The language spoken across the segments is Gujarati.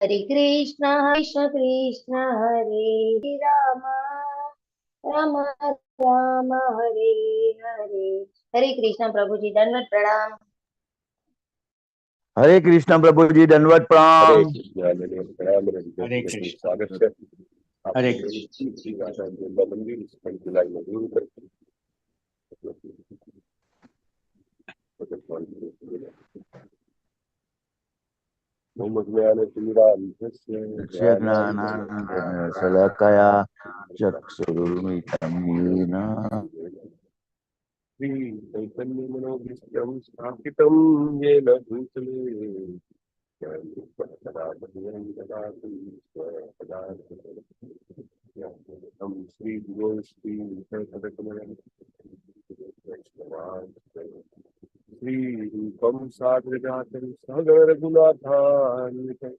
हरे कृष्ण कृष्ण हरे राम, राम राम हरे हरे। हरे कृष्ण प्रभु जी, दंडवत प्रणाम। हरे कृष्ण प्रभु जी, दंडवत हरे प्रणाम। कृष्ण प्रणाम। हरे कृष्ण। स्वागत है हरे आपके श्री राधा गोविंदा मंदिर जुलाई में जरूर करते शलाकया चक्षुरुन्मिलितं येन श्री चैतन्य मनोभीष्टं स्थापितं येन भूतले श्री गुरु श्री श्री रूपं साग्रजातं सहगण रघुनाथान्वितं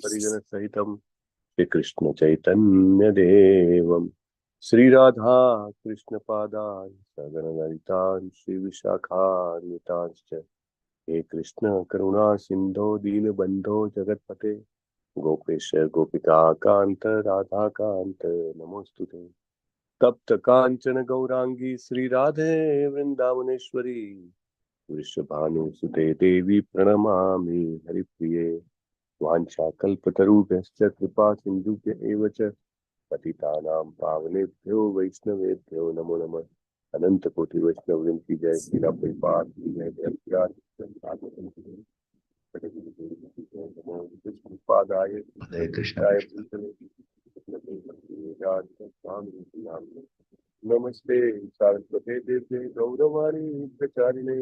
परिजन सहितं श्री कृष्ण चैतन्य देवम श्री राधा कृष्ण पादान सगण ललितान श्री विशाखान्वितांश्च हे कृष्ण करुणा सिंधो दीन बंधो जगतपते गोपेश गोपिका कांत राधा कांत नमोस्तुते तप्त कांचन गौरांगी श्री राधे वृंदावनेश्वरी वृषभानुसुते देवी प्रणमामि हरिप्रिये वाञ्छाकल्पतरुभ्यश्च कृपा सिन्धुभ्य एव च पतितानां पावनेभ्यो वैष्णवेभ्यो नमो नमः। अनंत कोटि वैष्णव की जय। श्री प्रभुपाद की जय। पादाय हरे कृष्ण। नमस्ते सारस्वते देवे गौरवाणी प्रचारिणे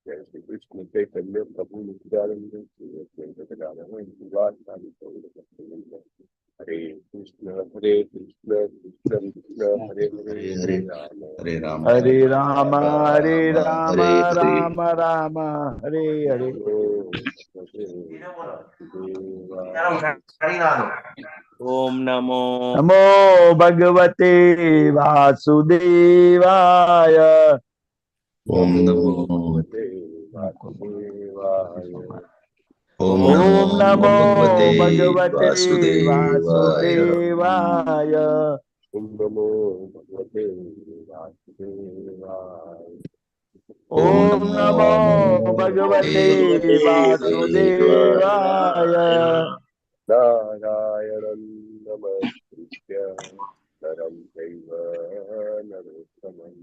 जय श्री कृष्ण चैतन्य प्रभु नित्यानंद हरे कृष्ण कृष्ण कृष्ण हरे हरे हरे हरे राम हरे राम हरे राम हरे राम हरे हरे। राम राम हरे हरे। ओम नमो नमो भगवते वासुदेवाय। ओम नमो ओम नमो ओम नमो भगवते भगवते वासुदेवाय। वासुदेवाय। ओम नमो भगवते वासुदेवाय। ओम नमो भगवते वासुदेवाय। नारायणं नमस्कृत्य नरं चैव नरोत्तमं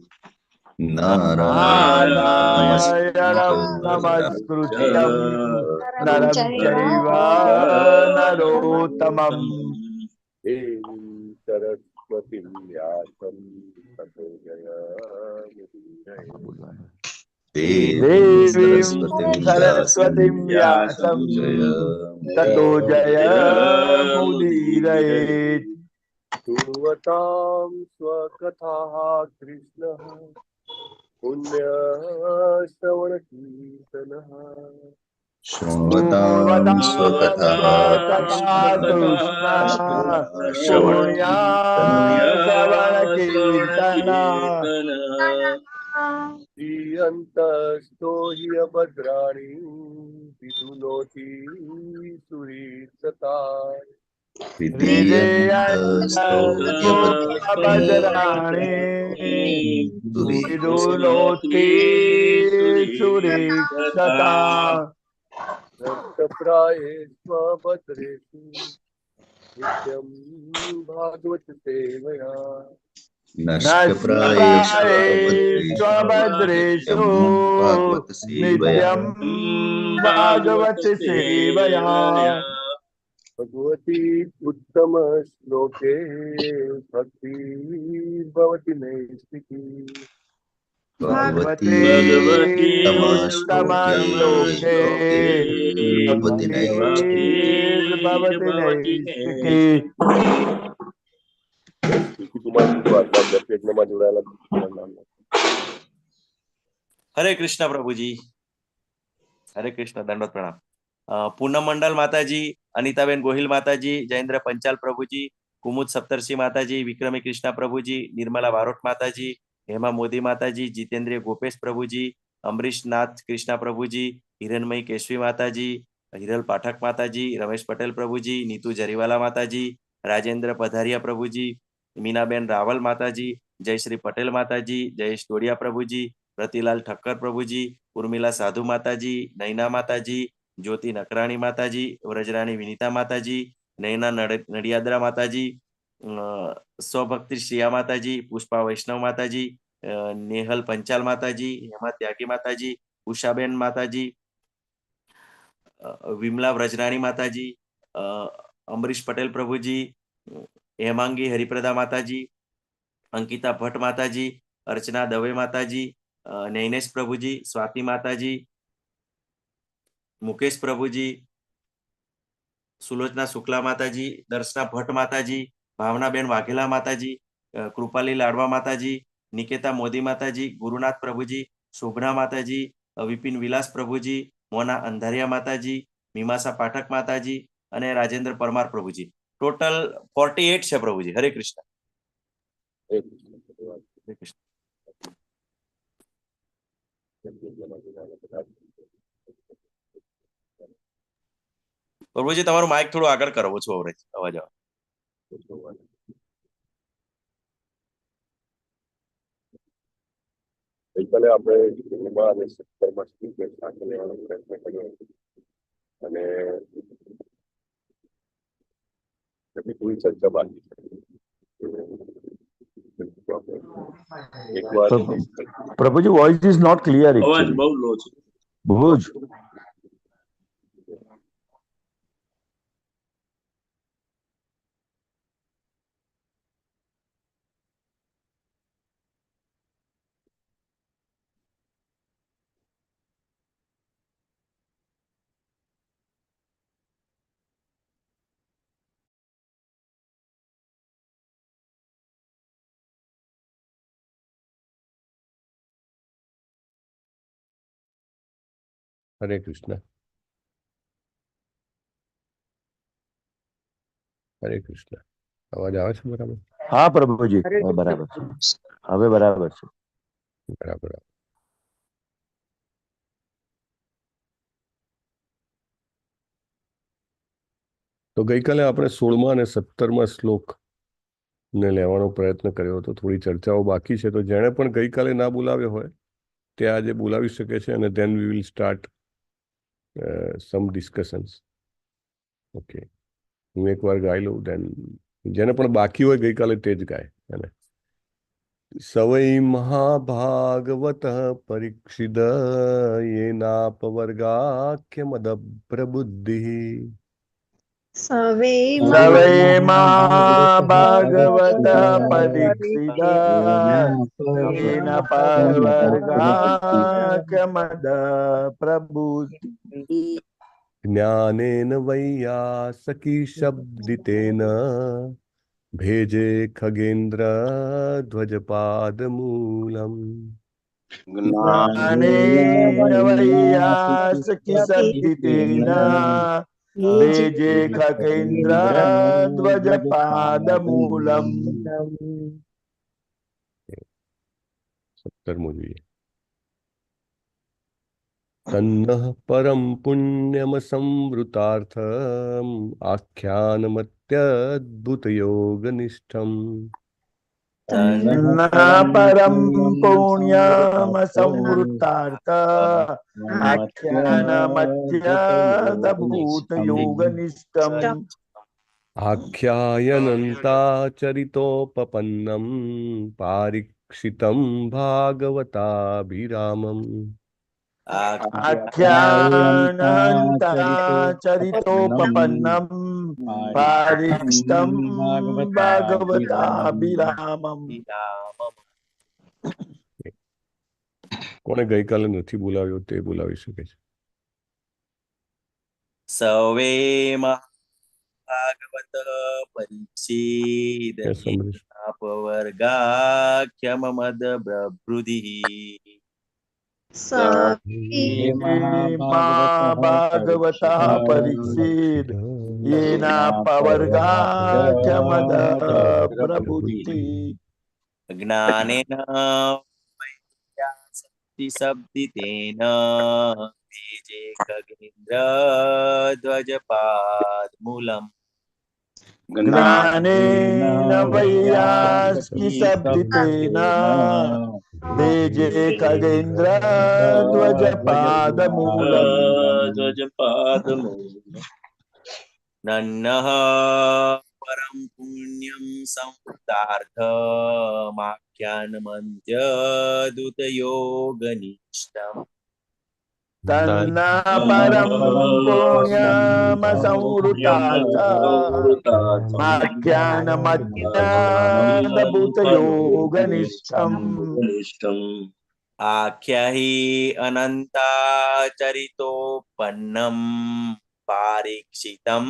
नारायणं नमस्कृत्य नमस्कृत्यं नरं चैव नरोत्तमम्। देवीं सरस्वतीं व्यासं ततो देवीं सरस्वतीं व्यासं व्यासं ततो जयमुदीरयेत्। शृण्वतां स्वकथाः कृष्णः पुण्यश्रवणकीर्तनः शृण्वतां स्वकथा कथा कृष्ण पुण्या श्रवणकीर्तन श्रवण कीर्तन। श्रीयन्तस्तो हि अभद्राणि विदुनोति सुरीसता विधीयन्तस्तो भद्राणि विदुनोति सुरेक्षता। नष्टप्रायेष्वभद्रेषु नित्यं भागवत सेवया नष्टप्रायेष्वभद्रेषु भागवत सेवया नित्यं भागवत सेवया। भगवती उत्तम श्लोके भक्ति भवति नैष्टिकी भगवती उत्तम श्लोके भक्तिर्भवति नैष्टिकी। हरे कृष्ण प्रभु जी। हरे कृष्ण, दंडवत प्रणाम। पूनम मंडल माताजी, अनिताबेन गोहिल माताजी, जयेंद्र पंचाल प्रभुजी, કુમુદ સપ્તર્ષિ માતાજી, વિક્રમી કૃષ્ણા પ્રભુજી, નિર્મલા વારોટ માતાજી, હેમા મોદી માતાજી, જીતેન્દ્રિય ગોપેશ પ્રભુજી, અમરીશનાથ કૃષ્ણા પ્રભુજી, હિરણમયી કેશવી માતાજી, હિરલ પાઠક માતાજી, રમેશ પટેલ પ્રભુજી, નીતુ જરીવાલા માતાજી, રાજેન્દ્ર પધારિયા પ્રભુજી, મીનાબેન રાવલ માતાજી, જયશ્રી પટેલ માતાજી, જયેશ ટોડિયા પ્રભુજી, રતિલાલ ઠક્કર પ્રભુજી, ઉર્મિલા સાધુ માતાજી, નૈના માતાજી, જ્યોતિ નકરાણી માતાજી, વ્રજરાણી વિનીતા માતાજી, નૈના નડિયાદરા માતાજી, સ્વભક્તિ શ્રિયા માતાજી, પુષ્પા વૈષ્ણવ માતાજી, નેહલ પંચાલ માતાજી, હેમા ત્યાગી માતાજી, ઉષાબેન માતાજી, વિમલા વ્રજરાણી માતાજી, અમરીશ પટેલ પ્રભુજી, હેમાંગી હરિપ્રદા માતાજી, અંકિતા ભટ્ટ માતાજી, અર્ચના દવે માતાજી, નૈનેશ પ્રભુજી, સ્વાતિ માતાજી, મુકેશ પ્રભુજી, સુલોચના શુક્લા માતાજી, દર્શના ભટ્ટ માતાજી, ભાવનાબેન વાઘેલા માતાજી, કૃપાલી લાડવા માતાજી, નિકેતા મોદી માતાજી, ગુરુનાથ પ્રભુજી, શોભના માતાજી, વિપિન વિલાસ પ્રભુજી, મોના અંધારિયા માતાજી, મીમાસા પાઠક માતાજી અને રાજેન્દ્ર પરમાર પ્રભુજી. ટોટલ 48 છે પ્રભુજી. હરે કૃષ્ણ. હરે કૃષ્ણ. પ્રભુજી તમારું માઇક થોડું આગળ કરવો છો. અવાજ આવે. ગઈકાલે આપણે 16 અને 17 સ્પીકર સાથે લેવાનો પ્રયત્ન કર્યો અને પૂરી ચર્ચા બાકી છે. પ્રભુજી, વોઇસ ઇઝ નોટ ક્લિયર. અવાજ બહુ લો છે. બહુ જ. હરે કૃષ્ણ. હરે કૃષ્ણ. અવાજ આવે છે બરાબર? હા પ્રભુજી, બરાબર છે. હવે બરાબર છે. બરાબર. તો ગઈકાલે આપણે 16મા અને 17મા શ્લોક ને લેવાનો પ્રયત્ન કર્યો હતો. થોડી ચર્ચાઓ બાકી છે, તો જેણે પણ ગઈકાલે ના બોલાવ્યો હોય તે આજે બોલાવી શકે છે અને then we will start some discussions. Okay, હું એકવાર ગાઈ લઉં, ધેન જેને પણ બાકી હોય ગઈકાલે તે જ ગાય. અને સવૈ મહાભાગવત પરીક્ષિત યેનાપવર્ગાખ્યમદ પ્રબુદ્ધિ સવે ભાગવત પરીક્ષિત येन परवर्गाख्यमद प्रबुद्धि જ્ઞાનેન વૈયાસકી શબ્દિતેન ભેજે ખગેન્દ્ર ધ્વજપાદમૂલમ. ज्ञानेन वैयासकी शब्दितेन भेजे खगेन्द्र ध्वजपादमूलम्. 17મું જોઈએ. તન્નઃ પરમ પુણ્યમ સંવૃતાર્થમ આખ્યાનમત્યદ્ભુત યોગનિષ્ઠમ. परम पुण्यम संवृत्तार्थ आख्यानमत्यद्भुत योगनिष्ठम्. આખ્યાયનંતાચરિતોપપન્નમ પારીક્ષિતમ ભાગવતાભિરામમ. आख्यानहन्ताचरितोपपन्नं पारीक्षितं भागवताभिरामम्. કોને ગઈકાલે નથી બોલાવ્યો તે બોલાવી શકે છે. સવે ભાગવત પરીક્ષિત Yes, Amrish. આપવર્ગાખ્યમદ પ્રબુદ્ધિ. भागवतः परीक्षित येनापवर्गाख्यमद प्रबुद्धि ज्ञानेन शक्तिशब्दितेन तेजे खगेन्द्र ध्वजपादमूलम् ज्ञानेन वैयास्किशब्दितेन तेजे खगेन्द्र ध्वजपादमूलम् ध्वजपादमूलम् नन्नः परं पुण्यं संवृतार्थमाख्यानमन्त्यदूतयोगनिष्ठम् तन्न परं पुण्यमसंवृतार्थ आख्यानमज्ञानभूतयोगनिष्ठम् आख्याहि अनन्ताचरितोपन्नं पारीक्षितं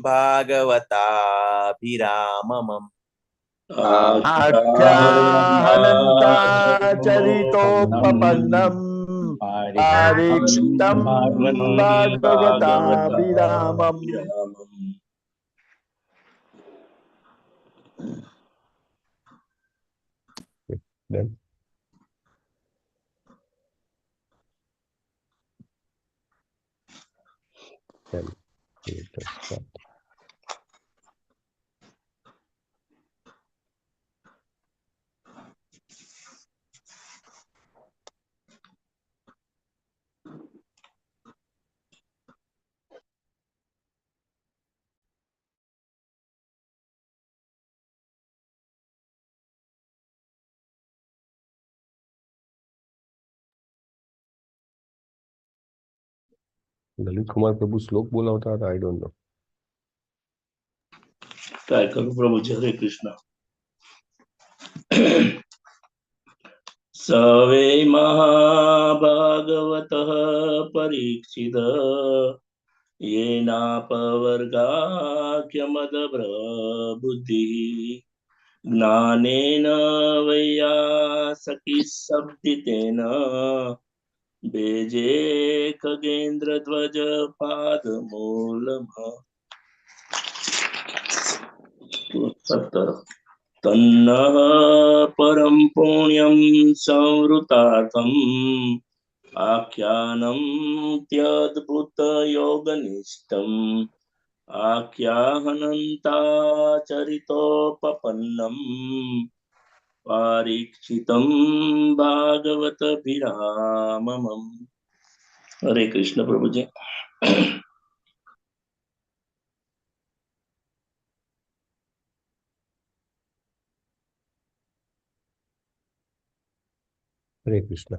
भागवताभिरामम् आख्यानन्ताचरितोपपन्नम् पारीक्षितं भागवताभिरामम् Done. Then we will start. Lalit Kumar પ્રભુ શ્લોક બોલાવતા હતા, આઈ ડોન્ટ નો. ટ્રાય કરું પ્રભુજી. હરે કૃષ્ણ. સવે મહાભાગવતઃ પરીક્ષિત येनापवर्गाख्यमदब्रबुद्धिः ज्ञानेन वैयासकिशब्दितेन बेजे खगेन्द्रध्वजपादमूलम् 17 तन्नः परं पुण्यं संवृतार्थम् आख्यानं त्यद्भुतयोगनिष्ठम् आख्याहनन्ताचरितोपपन्नम् पारीक्षितं भागवतभिरामम्. हरे कृष्ण प्रभुजी. હરે કૃષ્ણ.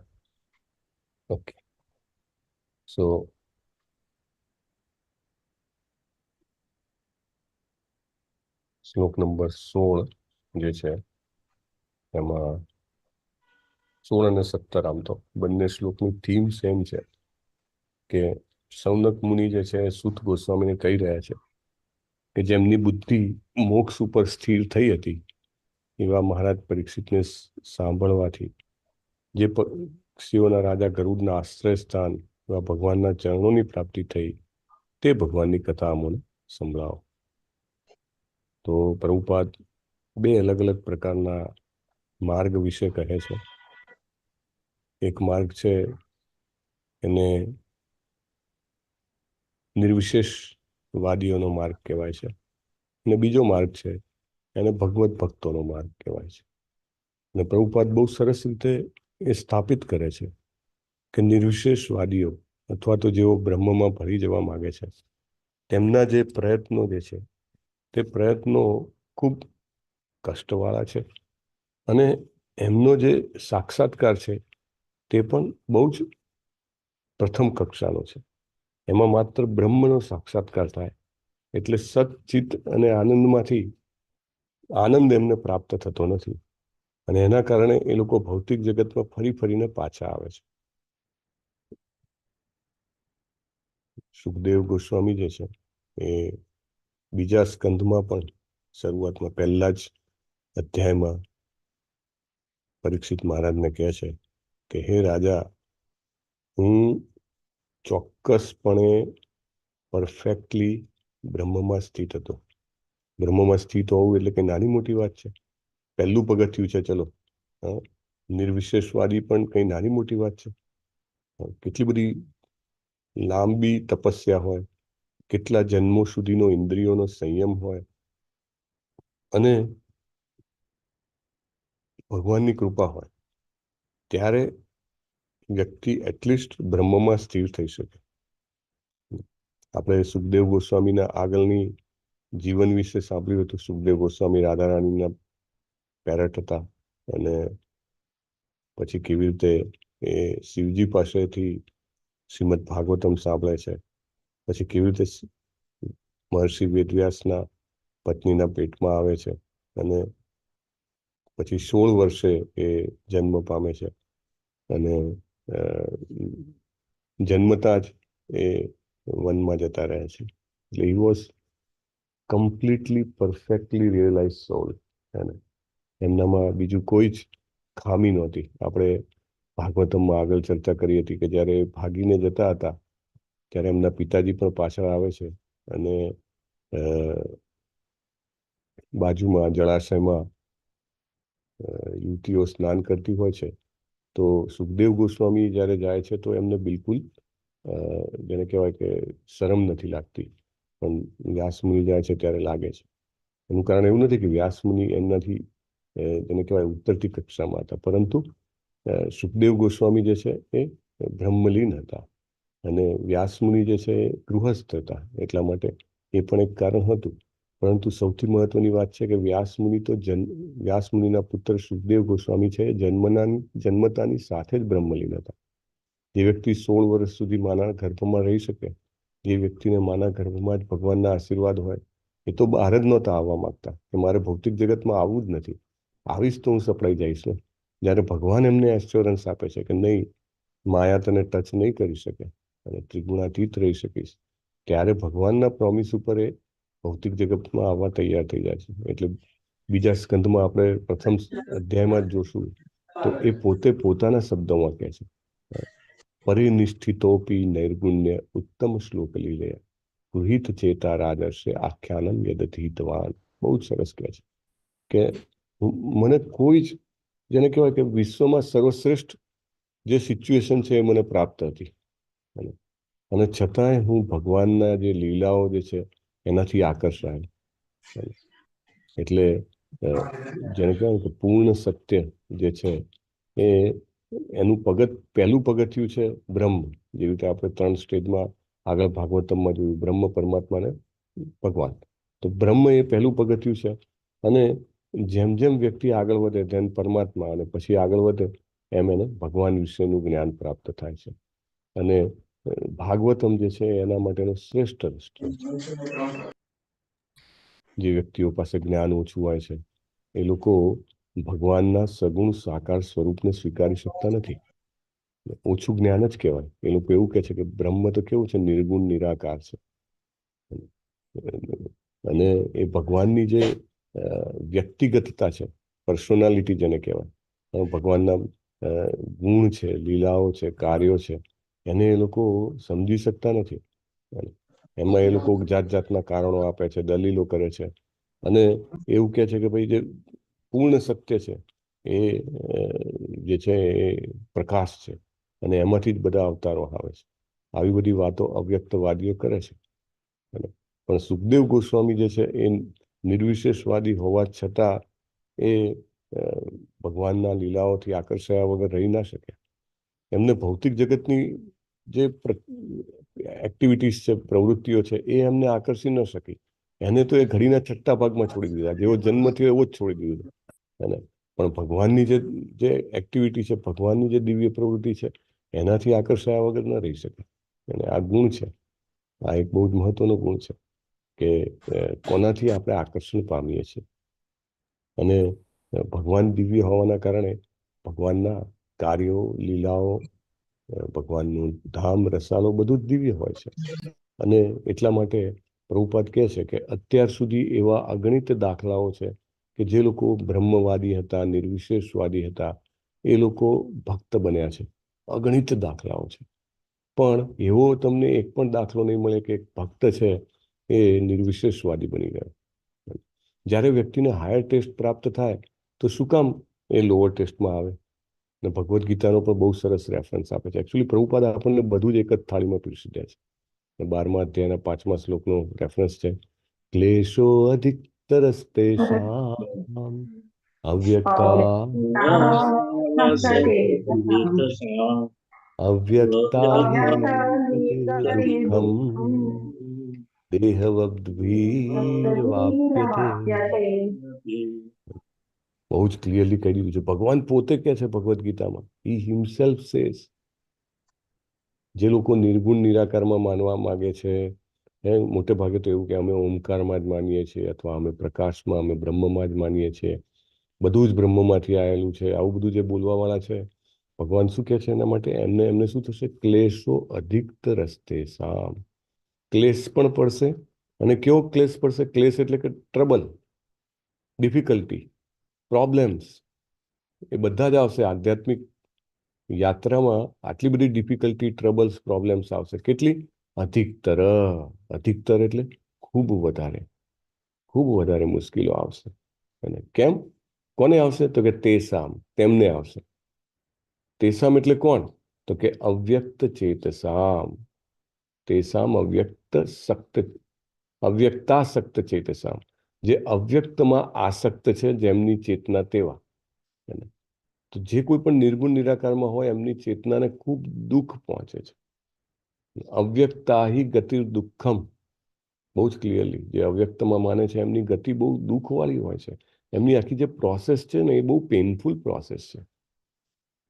ઓકે, સો શ્લોક નંબર 16 જે છે એમાં 16 અને 17 આમ તો બંને શ્લોકની થીમ સેમ છે કે સૌનક મુનિ જે છે સૂત ગોસ્વામીને કહી રહ્યા છે કે જેમની બુદ્ધિ મોક્ષ ઉપર સ્થિર થઈ હતી એવા મહારાજ પરીક્ષિતને સાંભળવાથી જે પક્ષીઓના રાજા ગરુડના આશ્રય સ્થાન એવા ભગવાનના ચરણોની પ્રાપ્તિ થઈ તે ભગવાનની કથા અમને સંભળાવો. તો પ્રભુપાદ બે અલગ અલગ પ્રકારના માર્ગ વિશે કહે છે. એક માર્ગ છે એને નિર્વિશેષવાદીઓનો માર્ગ કહેવાય છે અને બીજો માર્ગ છે એને ભગવત ભક્તોનો માર્ગ કહેવાય છે. અને પ્રભુપાદ બહુ સરસ રીતે એ સ્થાપિત કરે છે કે નિર્વિશેષવાદીઓ અથવા તો જેઓ બ્રહ્મમાં ભરી જવા માગે છે તેમના જે પ્રયત્નો જે છે તે પ્રયત્નો ખૂબ કષ્ટવાળા છે અને એમનો જે સાક્ષાત્કાર છે તે પણ બહુ જ પ્રથમ કક્ષાનો છે. એમાં માત્ર બ્રહ્મનો સાક્ષાત્કાર થાય એટલે સચ્ચિત અને આનંદમાંથી આનંદ એમને પ્રાપ્ત થતો નથી અને એના કારણે એ લોકો ભૌતિક જગતમાં ફરી ફરીને પાછા આવે છે. સુખદેવ ગોસ્વામી જે છે એ બીજા સ્કંધમાં પણ શરૂઆતમાં પહેલા જ અધ્યાયમાં પરીક્ષિત મહારાજને કહે છે કે હે રાજા, હું ચોક્કસપણે પરફેક્ટલી બ્રહ્મમાં સ્થિત હતો. બ્રહ્મમાં સ્થિત હોવું એટલે કે નાની મોટી વાત છે? પહેલું પગથિયું છે. ચલો, નિર્વિશેષવાદી પણ કઈ નાની મોટી વાત છે? કેટલી બધી લાંબી તપસ્યા હોય, કેટલા જન્મો સુધીનો ઇન્દ્રિયોનો સંયમ હોય, અને ભગવાનની કૃપા હોય, ત્યારે વ્યક્તિ એટલીસ્ટ બ્રહ્મમાં સ્થિર થઈ શકે. આપણે સુખદેવ ગોસ્વામીના આગળની જીવન વિશે સાંભળ્યું હતું. સુખદેવ ગોસ્વામી રાધારાણીના પેરટ હતા, અને પછી કેવી રીતે એ શિવજી પાસેથી શ્રીમદ ભાગવતમ સાંભળે છે, પછી કેવી રીતે મહર્ષિ વેદવ્યાસના પત્નીના પેટમાં આવે છે, અને પછી 16 વર્ષે એ જન્મ પામે છે, અને જન્મતા જ એ વનમાં જતા રહે છે. એટલે he was completely perfectly realize soul. એમનામાં બીજું કોઈ જ ખામી નહોતી. આપણે ભાગવતમમાં આગળ ચર્ચા કરી હતી કે જ્યારે ભાગીને જતા હતા ત્યારે એમના પિતાજી પણ પાછળ આવે છે, અને બાજુમાં જળાશયમાં યુવતીઓ સ્નાન કરતી હોય છે. તો સુખદેવ ગોસ્વામી જ્યારે જાય છે તો એમને બિલકુલ જેને કહેવાય કે શરમ નથી લાગતી, પણ વ્યાસમુનિ જાય છે ત્યારે લાગે છે. એનું કારણ એવું નથી કે વ્યાસમુનિ એમનાથી જેને કહેવાય ઉત્તરતી કક્ષામાં હતા, પરંતુ સુખદેવ ગોસ્વામી જે છે એ બ્રહ્મલીન હતા, અને વ્યાસમુનિ જે છે એ ગૃહસ્થ હતા. એટલા માટે એ પણ એક કારણ હતું. પરંતુ સૌથી મહત્વની વાત છે કે વ્યાસમુનિના પુત્ર સુખદેવ ગોસ્વામી છે જન્મતાની સાથે જ બ્રહ્મલીન હતા. જે વ્યક્તિ 16 વર્ષ સુધી માના ગર્ભમાં રહી શકે, જે વ્યક્તિને માના ગર્ભમાં જ ભગવાનના આશીર્વાદ હોય, એ તો બહાર જ નહોતા આવવા માંગતા કે મારે ભૌતિક જગતમાં આવવું જ નથી. આવીશ તો હું સપડાઈ જઈશ ને. જ્યારે ભગવાન એમને એશ્યોરન્સ આપે છે કે નહીં, માયા તને ટચ નહીં કરી શકે અને ત્રિગુણાતીત રહી શકીશ, ત્યારે ભગવાનના પ્રોમિસ ઉપર એ ભૌતિક જગતમાં આવવા તૈયાર થઈ જાય છે. એટલે બીજા સ્કંદમાં આપણે પ્રથમ અધ્યાયમાં જ જોશું તો એ પોતે પોતાના શબ્દોમાં કહે છે, પરિનિષ્ઠિતોપી નૈર્ગુણ્ય ઉત્તમ શ્લોક લીલે ગૃહિત ચેતા રાજર્ષે આખ્યાનમ યદધિતવાન. બહુ જ સરસ કહે છે કે મને કોઈ જ જેને કહેવાય કે વિશ્વમાં સર્વશ્રેષ્ઠ જે સિચ્યુએશન છે એ મને પ્રાપ્ત હતી, અને છતાંય હું ભગવાનના જે લીલાઓ જે છે એનાથી આકર્ષાય. એટલે જેને કહેવાય કે પૂર્ણ સત્ય જે છે એ એનું પહેલું પગથિયું છે બ્રહ્મ. જેવી રીતે આપણે 3 સ્ટેજમાં આગળ ભાગવતમમાં જોયું, બ્રહ્મ, પરમાત્મા ને ભગવાન. તો બ્રહ્મ એ પહેલું પગથિયું છે, અને જેમ જેમ વ્યક્તિ આગળ વધે તેમ પરમાત્મા, અને પછી આગળ વધે એમ એને ભગવાન વિશેનું જ્ઞાન પ્રાપ્ત થાય છે. અને ભાગવતમ જે છે એના માટેનો શ્રેષ્ઠ રસ્તો છે. જે વ્યક્તિઓ પાસે જ્ઞાન ઓછું હોય છે એ લોકો ભગવાનના સગુણ સાકાર સ્વરૂપને સ્વીકારી શકતા નથી. ઓછું જ્ઞાન જ કહેવાય. એ લોકો એવું કહે છે કે બ્રહ્મ તો કેવું છે, નિર્ગુણ નિરાકાર છે, અને એ ભગવાનની જે વ્યક્તિગતતા છે, પર્સોનાલિટી જેને કહેવાય, ભગવાનના ગુણ છે, લીલાઓ છે, કાર્યો છે, એને એ લોકો સમજી શકતા નથી. એમાં એ લોકો જાત જાતના કારણો આપે છે, દલીલો કરે છે, અને એવું કહે છે કે ભાઈ જે પૂર્ણ સત્ય છે એ જે છે એ પ્રકાશ છે, અને એમાંથી જ બધા અવતારો આવે છે. આવી બધી વાતો અવ્યક્તવાદીઓ કરે છે. પણ સુખદેવ ગોસ્વામી જે છે એ નિર્વિશેષવાદી હોવા છતાં એ ભગવાનના લીલાઓથી આકર્ષાયા વગર રહી ના શકે. એમને ભૌતિક જગતની જે એક્ટિવિટીઝ છે, પ્રવૃત્તિઓ છે, એ એમને આકર્ષી ન શકી. એને તો એ ઘડીના 6ઠ્ઠા ભાગમાં છોડી દીધા. જેવો જન્મ થયો એવો જ છોડી દીધો. પણ ભગવાનની જે એક્ટિવિટી છે, ભગવાનની જે દિવ્ય પ્રવૃત્તિ છે, એનાથી આકર્ષાયા વગર ન રહી શકે. અને આ ગુણ છે, આ એક બહુ જ મહત્વનો ગુણ છે કે કોનાથી આપણે આકર્ષણ પામીએ છીએ. અને ભગવાન દિવ્ય હોવાના કારણે ભગવાનના કાર્યો, લીલાઓ, ભગવાનનું ધામ, રસાલો બધું જ દિવ્ય હોય છે. અને એટલા માટે પ્રભુપાદ કહે છે કે અત્યાર સુધી એવા અગણિત દાખલાઓ છે કે જે લોકો બ્રહ્મવાદી હતા, નિર્વિશેષવાદી હતા, એ લોકો ભક્ત બન્યા છે. અગણિત દાખલાઓ છે. પણ એવો તમને એક પણ દાખલો નહીં મળે કે એક ભક્ત છે એ નિર્વિશેષવાદી બની ગયો. જ્યારે વ્યક્તિને હાયર ટેસ્ટ પ્રાપ્ત થાય તો શું કામ એ લોઅર ટેસ્ટમાં આવે? અને ભગવદ્ ગીતાનો પણ બહુ સરસ રેફરન્સ આપે છે. એકચ્યુઅલી પ્રભુપાદ આપણને બધું જ એક જ થાળીમાં પીરસી દે છે. 12મા અધ્યાયના 5મા શ્લોકનો રેફરન્સ છે, ક્લેશો અધિકતરસ્તેષાં અવ્યક્તા અવ્યક્તા હિ દુઃખમ દેહવદ્ભીર્વાપ્યતે. બહુ જ ક્લિયરલી કહી દીધું છે. ભગવાન પોતે કહે છે ભગવદ્ ગીતામાં, હી હિમસેલ્ફ સેઝ. જે લોકો નિર્ગુણ નિરાકારમાં માનવા માંગે છે, મોટે ભાગે તો એવું કે અમે ઓમકારમાં જ માનીએ છીએ, અથવા અમે પ્રકાશમાં, અમે બ્રહ્મમાં જ માનીએ છીએ, બધું જ બ્રહ્મમાંથી આવેલું છે, આવું બધું જે બોલવાવાળા છે, ભગવાન શું કહે છે એના માટે? એમને શું થશે? ક્લેશો અધિકતરસ્તેષાં. ક્લેશ પણ પડશે. અને કેવો ક્લેશ પડશે? ક્લેશ એટલે કે ટ્રબલ, ડિફિકલ્ટી, પ્રોબ્લેમ્સ, એ બધા જ આવશે. આધ્યાત્મિક યાત્રામાં આટલી બધી ડિફિકલ્ટી, ટ્રબલ્સ, પ્રોબ્લેમ્સ આવશે. કેટલી? અધિકતર. અધિકતર એટલે ખૂબ વધારે, ખૂબ વધારે મુશ્કેલો આવશે. અને કેમ? કોને આવશે? તો કે તેસામ, તેમને આવશે. તેસામ એટલે કોણ? તો કે અવ્યક્ત ચેતસામ. તેસામ અવ્યક્તાસક્ત ચેતસામ. જે અવ્યક્તમાં આસક્ત છે, જેમની ચેતના તેવા. તો જે કોઈ પણ નિર્ગુણ નિરાકારમાં હોય એમની ચેતનાને ખૂબ દુઃખ પહોંચે છે. અવ્યક્તા હિ ગતિર દુઃખમ. બહુ જ ક્લિયરલી જે અવ્યક્તમાં માને છે એમની ગતિ બહુ દુઃખવાળી હોય છે. એમની આખી જે પ્રોસેસ છે ને, એ બહુ પેઇનફુલ પ્રોસેસ છે.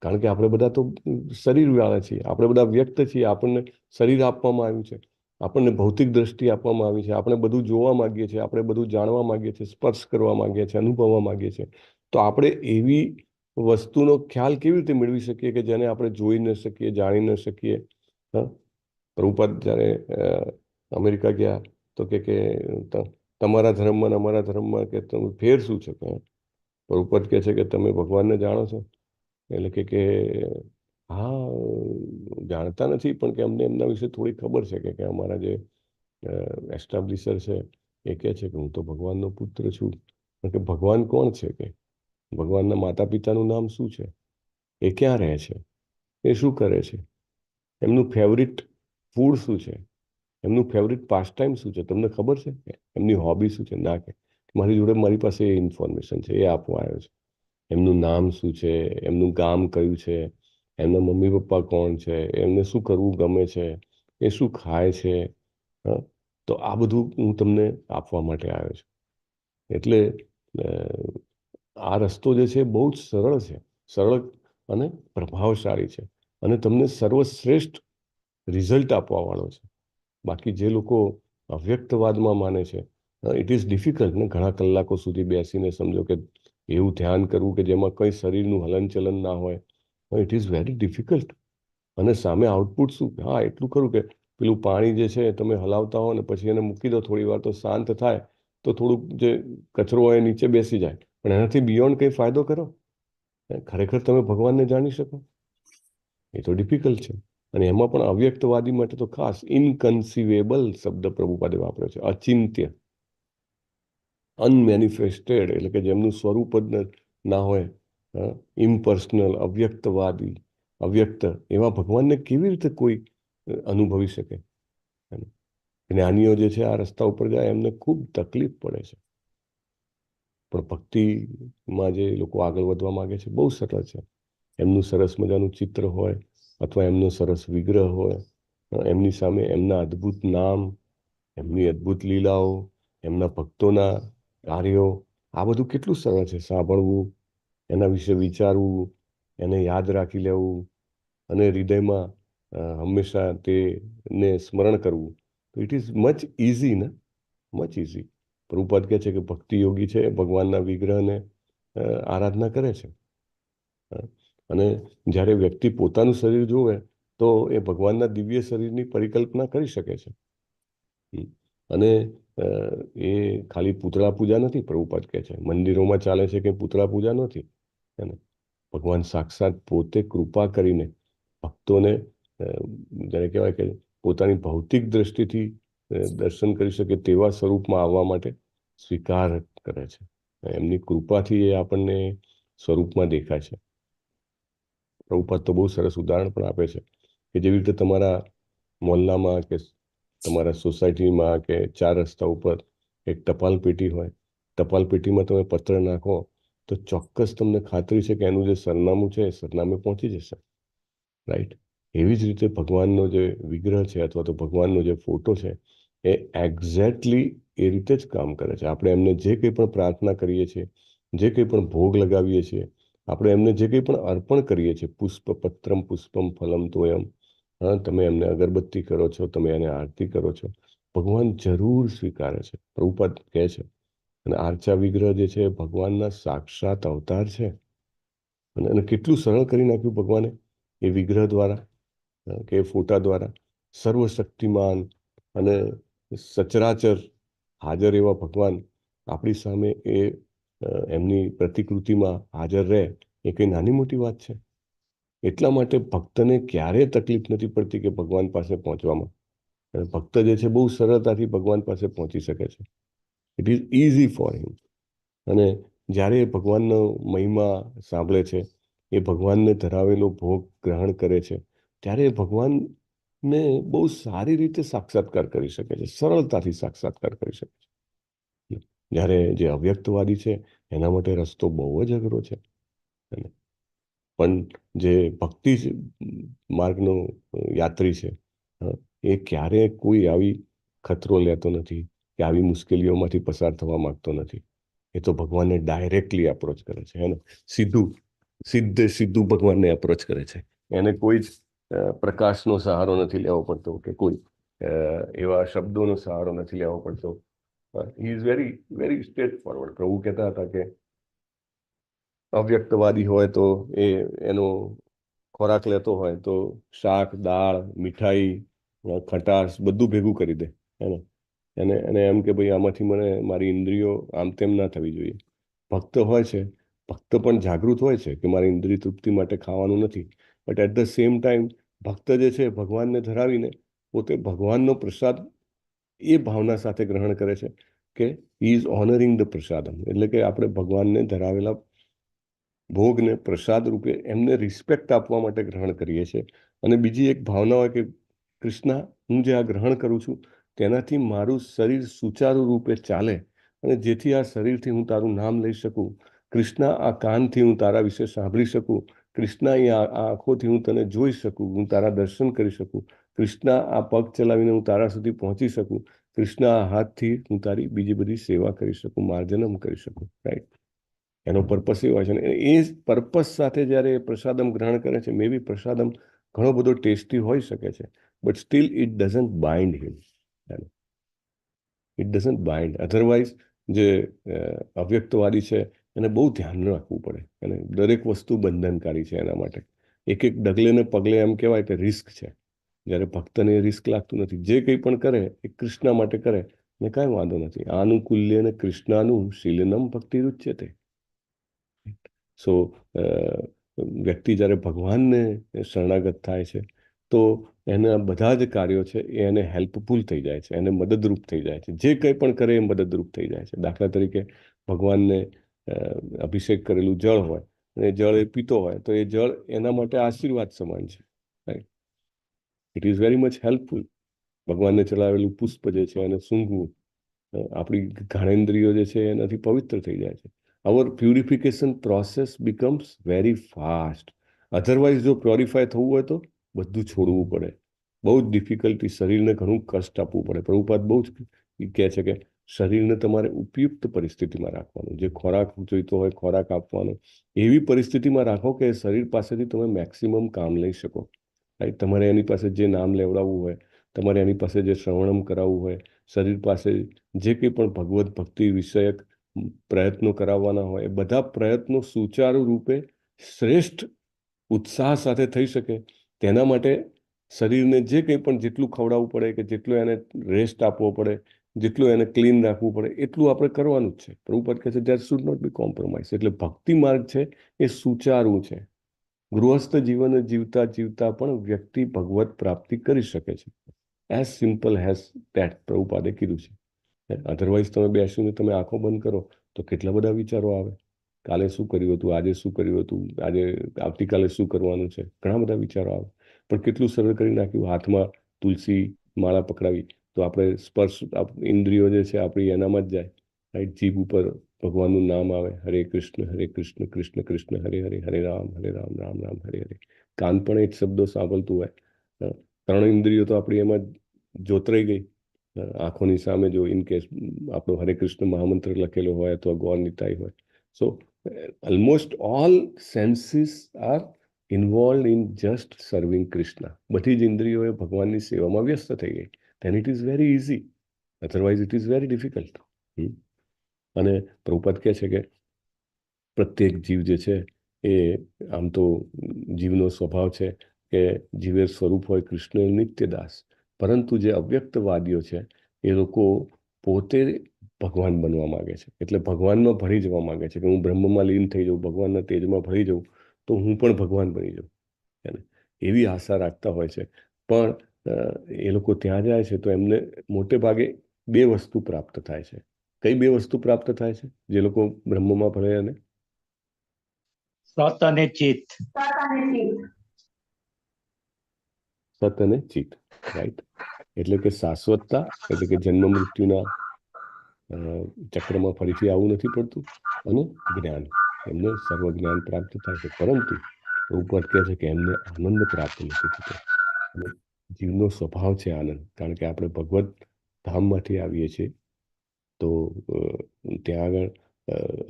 કારણ કે આપણે બધા તો શરીરવાળા છીએ, આપણે બધા વ્યક્ત છીએ. આપણને શરીર આપવામાં આવ્યું છે, આપણને ભૌતિક દ્રષ્ટિ આપવામાં આવી છે, આપણે બધું જોવા માંગીએ છીએ, આપણે બધું જાણવા માંગીએ છીએ, સ્પર્શ કરવા માંગીએ છીએ, અનુભવવા માંગીએ છીએ. તો આપણે એવી વસ્તુનો ખ્યાલ કેવી રીતે મેળવી શકીએ કે જેને આપણે જોઈ ન શકીએ, જાણી ન શકીએ? પ્રભુપાદ જ્યારે અમેરિકા ગયા તો કે તમારા ધર્મમાં ને અમારા ધર્મમાં કે તમે ફેર શું છે? પ્રભુપાદ કહે છે કે તમે ભગવાનને જાણો છો? એટલે કે હા, જાણતા નથી, પણ કે અમને એમના વિશે થોડી ખબર છે. કે અમારા જે એસ્ટાબ્લિશર છે એ કહે છે કે હું તો ભગવાનનો પુત્ર છું. કે ભગવાન કોણ છે? કે ભગવાનના માતા પિતાનું નામ શું છે? એ ક્યાં રહે છે? એ શું કરે છે? એમનું ફેવરિટ ફૂડ શું છે? એમનું ફેવરિટ પાસ ટાઈમ શું છે? તમને ખબર છે? એમની હોબી શું છે? ના, કે મારી જોડે મારી પાસે એ ઇન્ફોર્મેશન છે, એ આપવા આવ્યો છે. એમનું નામ શું છે? એમનું ગામ કયું છે? એમના મમ્મી પપ્પા કોણ છે? એમને શું કરવું ગમે છે? એ શું ખાય છે? તો આ બધું હું તમને આપવા માટે આવ્યો છું. એટલે આ રસ્તો જે છે બહુ જ સરળ છે, સરળ અને પ્રભાવશાળી છે, અને તમને સર્વશ્રેષ્ઠ રિઝલ્ટ આપવાવાળો છે. બાકી જે લોકો અવ્યક્તવાદમાં માને છે, ઇટ ઇઝ ડિફિકલ્ટ ને ઘણા કલાકો સુધી બેસીને સમજો કે એવું ધ્યાન કરવું કે જેમાં કંઈ શરીરનું હલનચલન ના હોય. It is very difficult. અને સામે આઉટપુટ શું? હા, એટલું ખરું કે પેલું પાણી જે છે તમે હલાવતા હો ને પછી એને મૂકી દો થોડી વાર, તો શાંત થાય, તો થોડુંક જે કચરો હોય નીચે બેસી જાય. પણ એનાથી બિયોન્ડ કંઈ ફાયદો કરો? ખરેખર તમે ભગવાનને જાણી શકો? એ તો ડિફિકલ્ટ છે. અને એમાં પણ અવ્યક્તવાદી માટે તો ખાસ ઇનકન્સિવેબલ શબ્દ પ્રભુપાદે વાપર્યો છે. અચિંત્ય, અનમેનિફેસ્ટેડ, એટલે કે જેમનું સ્વરૂપ જ ના હોય, ઇમ્પર્સનલ, અવ્યક્તવાદી, અવ્યક્ત, એવા ભગવાનને કેવી રીતે કોઈ અનુભવી શકે? જ્ઞાનીઓ જે છે આ રસ્તા ઉપર જાય એમને ખૂબ તકલીફ પડે છે. પણ ભક્તિમાં જે લોકો આગળ વધવા માંગે છે બહુ સરળ છે. એમનું સરસ મજાનું ચિત્ર હોય, અથવા એમનો સરસ વિગ્રહ હોય, એમની સામે એમના અદ્ભુત નામ, એમની અદ્ભુત લીલાઓ, એમના ભક્તોના કાર્યો, આ બધું કેટલું સરળ છે સાંભળવું, એના વિશે વિચારવું, એને યાદ રાખી લેવું, અને હૃદયમાં હંમેશા તેને સ્મરણ કરવું. તો ઇટ ઇઝ મચ ઇઝી ને, મચ ઇઝી. પ્રભુપાદ કહે છે કે ભક્તિ યોગી છે ભગવાનના વિગ્રહને આરાધના કરે છે. અને જ્યારે વ્યક્તિ પોતાનું શરીર જોવે તો એ ભગવાનના દિવ્ય શરીરની પરિકલ્પના કરી શકે છે. અને એ ખાલી પૂતળા પૂજા નથી. પ્રભુપાદ કહે છે મંદિરોમાં ચાલે છે કે પૂતળા પૂજા નથી. ભગવાન સાક્ષાત પોતે કૃપા કરીને ભક્તોને જેને કહેવાય કે પોતાની ભૌતિક દ્રષ્ટિથી દર્શન કરી શકે તેવા સ્વરૂપમાં આવવા માટે સ્વીકાર કરે છે. એમની કૃપાથી એ આપણને સ્વરૂપમાં દેખાય છે. પ્રભુપાદ તો બહુ સરસ ઉદાહરણ પણ આપે છે કે જેવી રીતે તમારા મોહલ્લામાં કે તમારા સોસાયટીમાં કે 4 રસ્તા ઉપર એક ટપાલ પેટી હોય, ટપાલ પેટીમાં તમે પત્ર નાખો તો ચોક્કસ તમને ખાતરી છે કે એનું જે સરનામું છે એ સરનામે પહોંચી જશે, રાઈટ? એવી જ રીતે ભગવાનનો જે વિગ્રહ છે અથવા તો ભગવાનનો જે ફોટો છે એ એક્ઝેક્ટલી એ રીતે જ કામ કરે છે. આપણે એમને જે કંઈ પણ પ્રાર્થના કરીએ છીએ, જે કંઈ પણ ભોગ લગાવીએ છીએ, આપણે એમને જે કંઈ પણ અર્પણ કરીએ છીએ, પુષ્પ પત્રમ પુષ્પમ ફલમ તોયમ, હા, તમે એમને અગરબત્તી કરો છો, તમે એને આરતી કરો છો, ભગવાન જરૂર સ્વીકારે છે. પ્રભુપાદ કહે છે. અને આર્ચા વિગ્રહ જે છે એ ભગવાનના સાક્ષાત અવતાર છે. અને કેટલું સરળ કરી નાખ્યું ભગવાને એ વિગ્રહ દ્વારા કે ફોટા દ્વારા. સર્વશક્તિમાન અને સચરાચર હાજર એવા ભગવાન આપણી સામે એ એમની પ્રતિકૃતિમાં હાજર રહે એ કંઈ નાની મોટી વાત છે? એટલા માટે ભક્તને ક્યારેય તકલીફ નથી પડતી કે ભગવાન પાસે પહોંચવામાં. ભક્ત જે છે બહુ સરળતાથી ભગવાન પાસે પહોંચી શકે છે. It is easy for him. અને જ્યારે એ ભગવાનનો મહિમા સાંભળે છે, એ ભગવાનને ધરાવેલો ભોગ ગ્રહણ કરે છે, ત્યારે એ ભગવાનને બહુ સારી રીતે સાક્ષાત્કાર કરી શકે છે, સરળતાથી સાક્ષાત્કાર કરી શકે છે. જ્યારે જે અવ્યક્તવાદી છે એના માટે રસ્તો બહુ જ અઘરો છે. પણ જે ભક્તિ માર્ગનો યાત્રી છે, એ ક્યારે કોઈ આવી ખતરો લેતો નથી કે આવી મુશ્કેલીઓમાંથી પસાર થવા માંગતો નથી. એ તો ભગવાનને ડાયરેક્ટલી અપ્રોચ કરે છે, હે ને? સીધું ભગવાનને અપ્રોચ કરે છે. એને કોઈ જ પ્રકાશનો સહારો નથી લેવો પડતો કે કોઈ એવા શબ્દોનો સહારો નથી લેવો પડતો. He is very very straight forward. પ્રભુ કહેતા હતા કે અવ્યક્તવાદી હોય તો એનો ખોરાક લેતો હોય તો શાક, દાળ, મીઠાઈ, ખટાશ બધું ભેગું કરી દે, હે ને? એને એમ કે ભાઈ આમાંથી મને મારી ઇન્દ્રિયો આમ તેમ ના થવી જોઈએ. ભક્ત હોય છે, ભક્ત પણ જાગૃત હોય છે કે મારી ઇન્દ્રિય તૃપ્તિ માટે ખાવાનું નથી, but at the same time ભક્ત જે છે ભગવાનને ધરાવીને પોતે ભગવાનનો પ્રસાદ એ ભાવના સાથે ગ્રહણ કરે છે કે હી ઇઝ ઓનરિંગ ધ પ્રસાદમ. એટલે કે આપણે ભગવાનને ધરાવેલા ભોગને પ્રસાદ રૂપે એમને રિસ્પેક્ટ આપવા માટે ગ્રહણ કરીએ છીએ. અને બીજી એક ભાવના હોય કે કૃષ્ણ, હું જે આ ગ્રહણ કરું છું તેનાથી મારું શરીર સુચારુ રૂપે ચાલે અને જેથી આ શરીરથી હું તારું નામ લઈ શકું. કૃષ્ણ, આ કાનથી હું તારા વિશે સાંભળી શકું. કૃષ્ણ, આ આંખોથી હું તને જોઈ શકું, હું તારા દર્શન કરી શકું. કૃષ્ણ, આ પગ ચલાવીને હું તારા સુધી પહોંચી શકું. કૃષ્ણ, આ હાથથી હું તારી બીજી બધી સેવા કરી શકું, માર્જનમ કરી શકું, રાઈટ? એનો પર્પસ એ હોય છે. ને એ પર્પસ સાથે જ્યારે એ પ્રસાદમ ગ્રહણ કરે છે, મે બી પ્રસાદમ ઘણો બધો ટેસ્ટી હોઈ શકે છે, but still it doesn't bind him. It doesn't bind. Otherwise જે અવ્યક્તવાદી છે એને બહુ ધ્યાન રાખવું પડે. અને દરેક વસ્તુ બંધનકારી છે એના માટે. એક એક ડગલે ને પગલે એમ કહેવાય કે રિસ્ક છે. જ્યારે ભક્તને રિસ્ક લાગતું નથી. જે કંઈ પણ કરે એ કૃષ્ણ માટે કરે ને કાંઈ વાંધો નથી. આનુકૂલ્ય ને કૃષ્ણાનું શીલનમ ભક્તિ રૂચ્યતે. સો વ્યક્તિ જ્યારે ભગવાનને શરણાગત થાય છે તો એના બધા જ કાર્યો છે એ એને હેલ્પફુલ થઈ જાય છે, એને મદદરૂપ થઈ જાય છે. જે કંઈ પણ કરે એ મદદરૂપ થઈ જાય છે. દાખલા તરીકે ભગવાનને અભિષેક કરેલું જળ હોય અને જળ એ પીતો હોય તો એ જળ એના માટે આશીર્વાદ સમાન છે, right? It is very much helpful. ભગવાનને ચલાવેલું પુષ્પ જે છે એને સૂંઘવું, આપણી ઘાણેન્દ્રિયો જે છે એનાથી પવિત્ર થઈ જાય છે. our purification process becomes very fast. Otherwise જો પ્યોરિફાય થવું હોય તો બધું છોડવું પડે. બહુ જ ડિફિકલ્ટી, શરીરને ઘણું કષ્ટ આપવું પડે. પ્રભુપાદ બહુ જ કહે છે કે શરીરને તમારે ઉપયુક્ત પરિસ્થિતિમાં રાખવાનું. જે ખોરાક જોઈતો હોય ખોરાક આપવાનો, એવી પરિસ્થિતિમાં રાખો કે શરીર પાસેથી તમે મેક્સિમમ કામ લઈ શકો, રાઈટ? તમારે એની પાસે જે નામ લેવડાવવું હોય, તમારે એની પાસે જે શ્રવણમ કરાવવું હોય, શરીર પાસે જે કંઈ પણ ભગવત ભક્તિ વિષયક પ્રયત્નો કરાવવાના હોય, એ બધા પ્રયત્નો સુચારુ રૂપે શ્રેષ્ઠ ઉત્સાહ સાથે થઈ શકે તેના માટે શરીરને જે કંઈ પણ જેટલું ખવડાવવું પડે કે જેટલો એને રેસ્ટ આપવો પડે, જેટલું એને ક્લીન રાખવું પડે એટલું આપણે કરવાનું જ છે. પ્રભુપાદ કહે છે that should not be compromise. એટલે ભક્તિ માર્ગ છે એ સુચારું છે. ગૃહસ્થ જીવન જીવતા જીવતા પણ વ્યક્તિ ભગવત પ્રાપ્તિ કરી શકે છે. એઝ સિમ્પલ હેઝ ધેટ પ્રભુપાદે કીધું છે. અધરવાઇઝ તમે બેસીને તમે આંખો બંધ કરો તો કેટલા બધા વિચારો આવે. કાલે શું કર્યું હતું, આજે શું કર્યું હતું, આજે આવતીકાલે શું કરવાનું છે, ઘણા બધા વિચારો આવે. પણ કેટલું સરળ કરી નાખ્યું, હાથમાં તુલસી માળા પકડાવી તો આપણે સ્પર્શ ઇન્દ્રિયો જે છે આપણી એનામાં જ જાય, રાઈટ. જીભ ઉપર ભગવાનનું નામ આવે, હરે કૃષ્ણ કૃષ્ણ કૃષ્ણ હરે હરે, હરે રામ રામ રામ હરે હરે. કાન પણ એ જ શબ્દો સાંભળતું હોય. 3 ઇન્દ્રિયો તો આપણી એમાં જોતરાઈ ગઈ. આંખોની સામે જો ઇન કેસ આપણો હરે કૃષ્ણ મહામંત્ર લખેલો હોય અથવા ગોર નિતાઈ હોય. So almost all senses are involve in just serving Krishna. બધી જ ઇન્દ્રિયો એ ભગવાનની સેવામાં વ્યસ્ત થઈ ગઈ. then it is very easy, otherwise it is very difficult. અને પ્રભુપાદ કહે છે કે પ્રત્યેક જીવ જે છે એ આમ તો જીવનો સ્વભાવ છે કે જીવે સ્વરૂપ હોય કૃષ્ણ નિત્યદાસ, પરંતુ જે અવ્યક્તવાદીઓ છે એ લોકો પોતે ભગવાન બનવા માંગે છે. એટલે ભગવાનમાં ભળી જવા માંગે છે કે હું બ્રહ્મમાં લીન થઈ જાઉં, ભગવાનના તેજમાં ભળી જાઉં તો હું પણ ભગવાન બની જાઉં, એવી આશા રાખતા હોય છે. પણ એ લોકો ત્યાં જાય છે તો એમને મોટે ભાગે 2 વસ્તુ પ્રાપ્ત થાય છે. કઈ 2 વસ્તુ પ્રાપ્ત થાય છે જે લોકો બ્રહ્મમાં ભળે? અને સત અને ચિત્ત. સત અને ચિત્ત, રાઈટ. એટલે કે શાશ્વતતા, એટલે કે જન્મ મૃત્યુના ચક્રમાં ફરીથી આવવું નથી પડતું, અને જ્ઞાન, એમને સર્વ જ્ઞાન પ્રાપ્ત થાય છે. પરંતુ પ્રભુપાદ કહે છે કે એમને આનંદ પ્રાપ્ત નથી થતો. અને જીવનો સ્વભાવ છે આનંદ, કારણ કે આપણે ભગવત ધામમાંથી આવીએ છીએ તો ત્યાં આગળ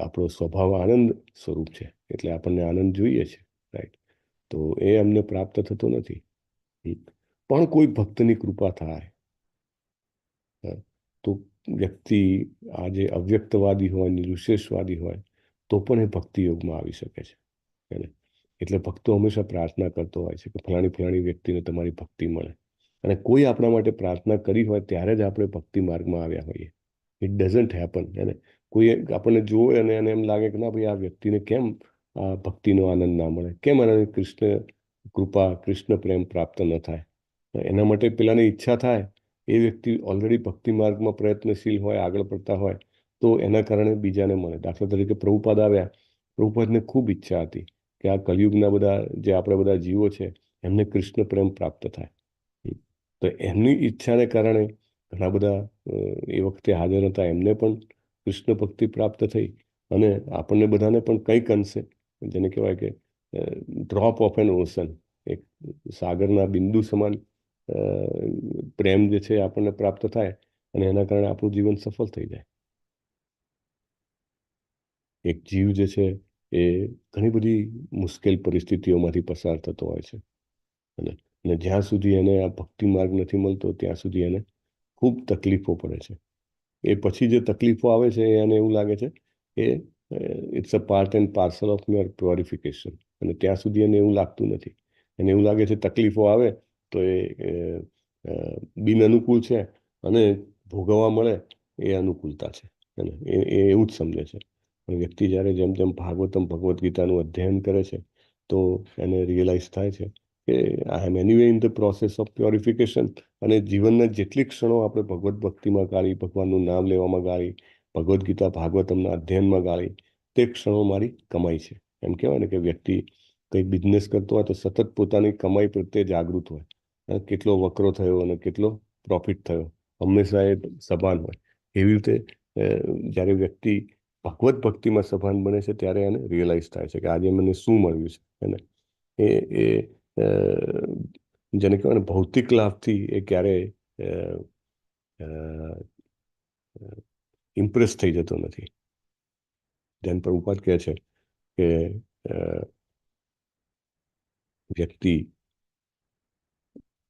આપણો સ્વભાવ આનંદ સ્વરૂપ છે, એટલે આપણને આનંદ જોઈએ છે, રાઈટ. તો એ અમને પ્રાપ્ત થતો નથી. પણ કોઈ ભક્તની કૃપા થાય તો વ્યક્તિ આજે અવ્યક્તવાદી હોય, નિરુશેષવાદી હોય તો પણ એ ભક્તિ યોગમાં આવી શકે છે. એટલે ભક્તો હંમેશા પ્રાર્થના કરતો હોય છે કે ફલાણી વ્યક્તિને તમારી ભક્તિ મળે. અને કોઈ આપણા માટે પ્રાર્થના કરી હોય ત્યારે જ આપણે ભક્તિ માર્ગમાં આવ્યા હોઈએ. It doesn't happen. કોઈ આપણને જોવે અને એને એમ લાગે કે ના ભાઈ, આ વ્યક્તિને કેમ આ ભક્તિનો આનંદ ના મળે, કેમ આને કૃષ્ણ કૃપા, કૃષ્ણ પ્રેમ પ્રાપ્ત ન થાય. એના માટે પેલાની ઈચ્છા થાય. એ વ્યક્તિ ઓલરેડી ભક્તિ માર્ગમાં પ્રયત્નશીલ હોય, આગળ પડતા હોય, તો એના કારણે બીજાને મળે. દાખલા તરીકે પ્રભુપાદ આવ્યા, પ્રભુપાદને ખૂબ ઈચ્છા હતી કે આ કલયુગના બધા જે આપણે બધા જીવો છે એમને કૃષ્ણ પ્રેમ પ્રાપ્ત થાય. તો એમની ઈચ્છાને કારણે ઘણા બધા એ વખતે હાજર હતા, એમને પણ કૃષ્ણ ભક્તિ પ્રાપ્ત થઈ. અને આપણને બધાને પણ કંઈક અંશે, જેને કહેવાય કે ડ્રોપ ઓફ એન ઓશન, એક સાગરના બિંદુ સમાન પ્રેમ જે છે આપણને પ્રાપ્ત થાય, અને એના કારણે આપણું જીવન સફળ થઈ જાય. એક જીવ જે છે એ ઘણી બધી મુશ્કેલ પરિસ્થિતિઓમાંથી પસાર થતો હોય છે, અને જ્યાં સુધી એને આ ભક્તિ માર્ગ નથી મળતો ત્યાં સુધી એને ખૂબ તકલીફો પડે છે. એ પછી જે તકલીફો આવે છે એને એવું લાગે છે કે it's a part and parcel of your purification. અને ત્યાં સુધી એને એવું લાગતું નથી. એને એવું લાગે છે તકલીફો આવે તો એ બિન અનુકૂળ છે, અને ભોગવવા મળે એ અનુકૂળતા છે. એ એવું જ સમજે છે. પણ વ્યક્તિ જ્યારે જેમ જેમ ભગવદ્ ગીતાનું અધ્યયન કરે છે તો એને રિયલાઇઝ થાય છે કે I am anyway in the process of purification. અને જીવનના જેટલી ક્ષણો આપણે ભગવદ્ ભક્તિમાં ગાળી, ભગવાનનું નામ લેવામાં ગાળી, ભગવદ્ ગીતા ભાગવતમના અધ્યયનમાં ગાળી, તે ક્ષણો મારી કમાઈ છે. એમ કહેવાય ને કે વ્યક્તિ કંઈ બિઝનેસ કરતો હોય તો સતત પોતાની કમાઈ પ્રત્યે જાગૃત હોય. કેટલો વકરો થયો અને કેટલો પ્રોફિટ થયો, હંમેશા એ સભાન હોય. એવી રીતે જ્યારે વ્યક્તિ ભગવત ભક્તિમાં સભાન બને છે ત્યારે એને રિયલાઇઝ થાય છે કે આજે મને શું મળ્યું છે. એ જેને કહેવાય ને ભૌતિક લાભથી એ ક્યારેય ઇમ્પ્રેસ થઈ જતો નથી. ધ્યાન પ્રભુપાદ કહે છે કે વ્યક્તિ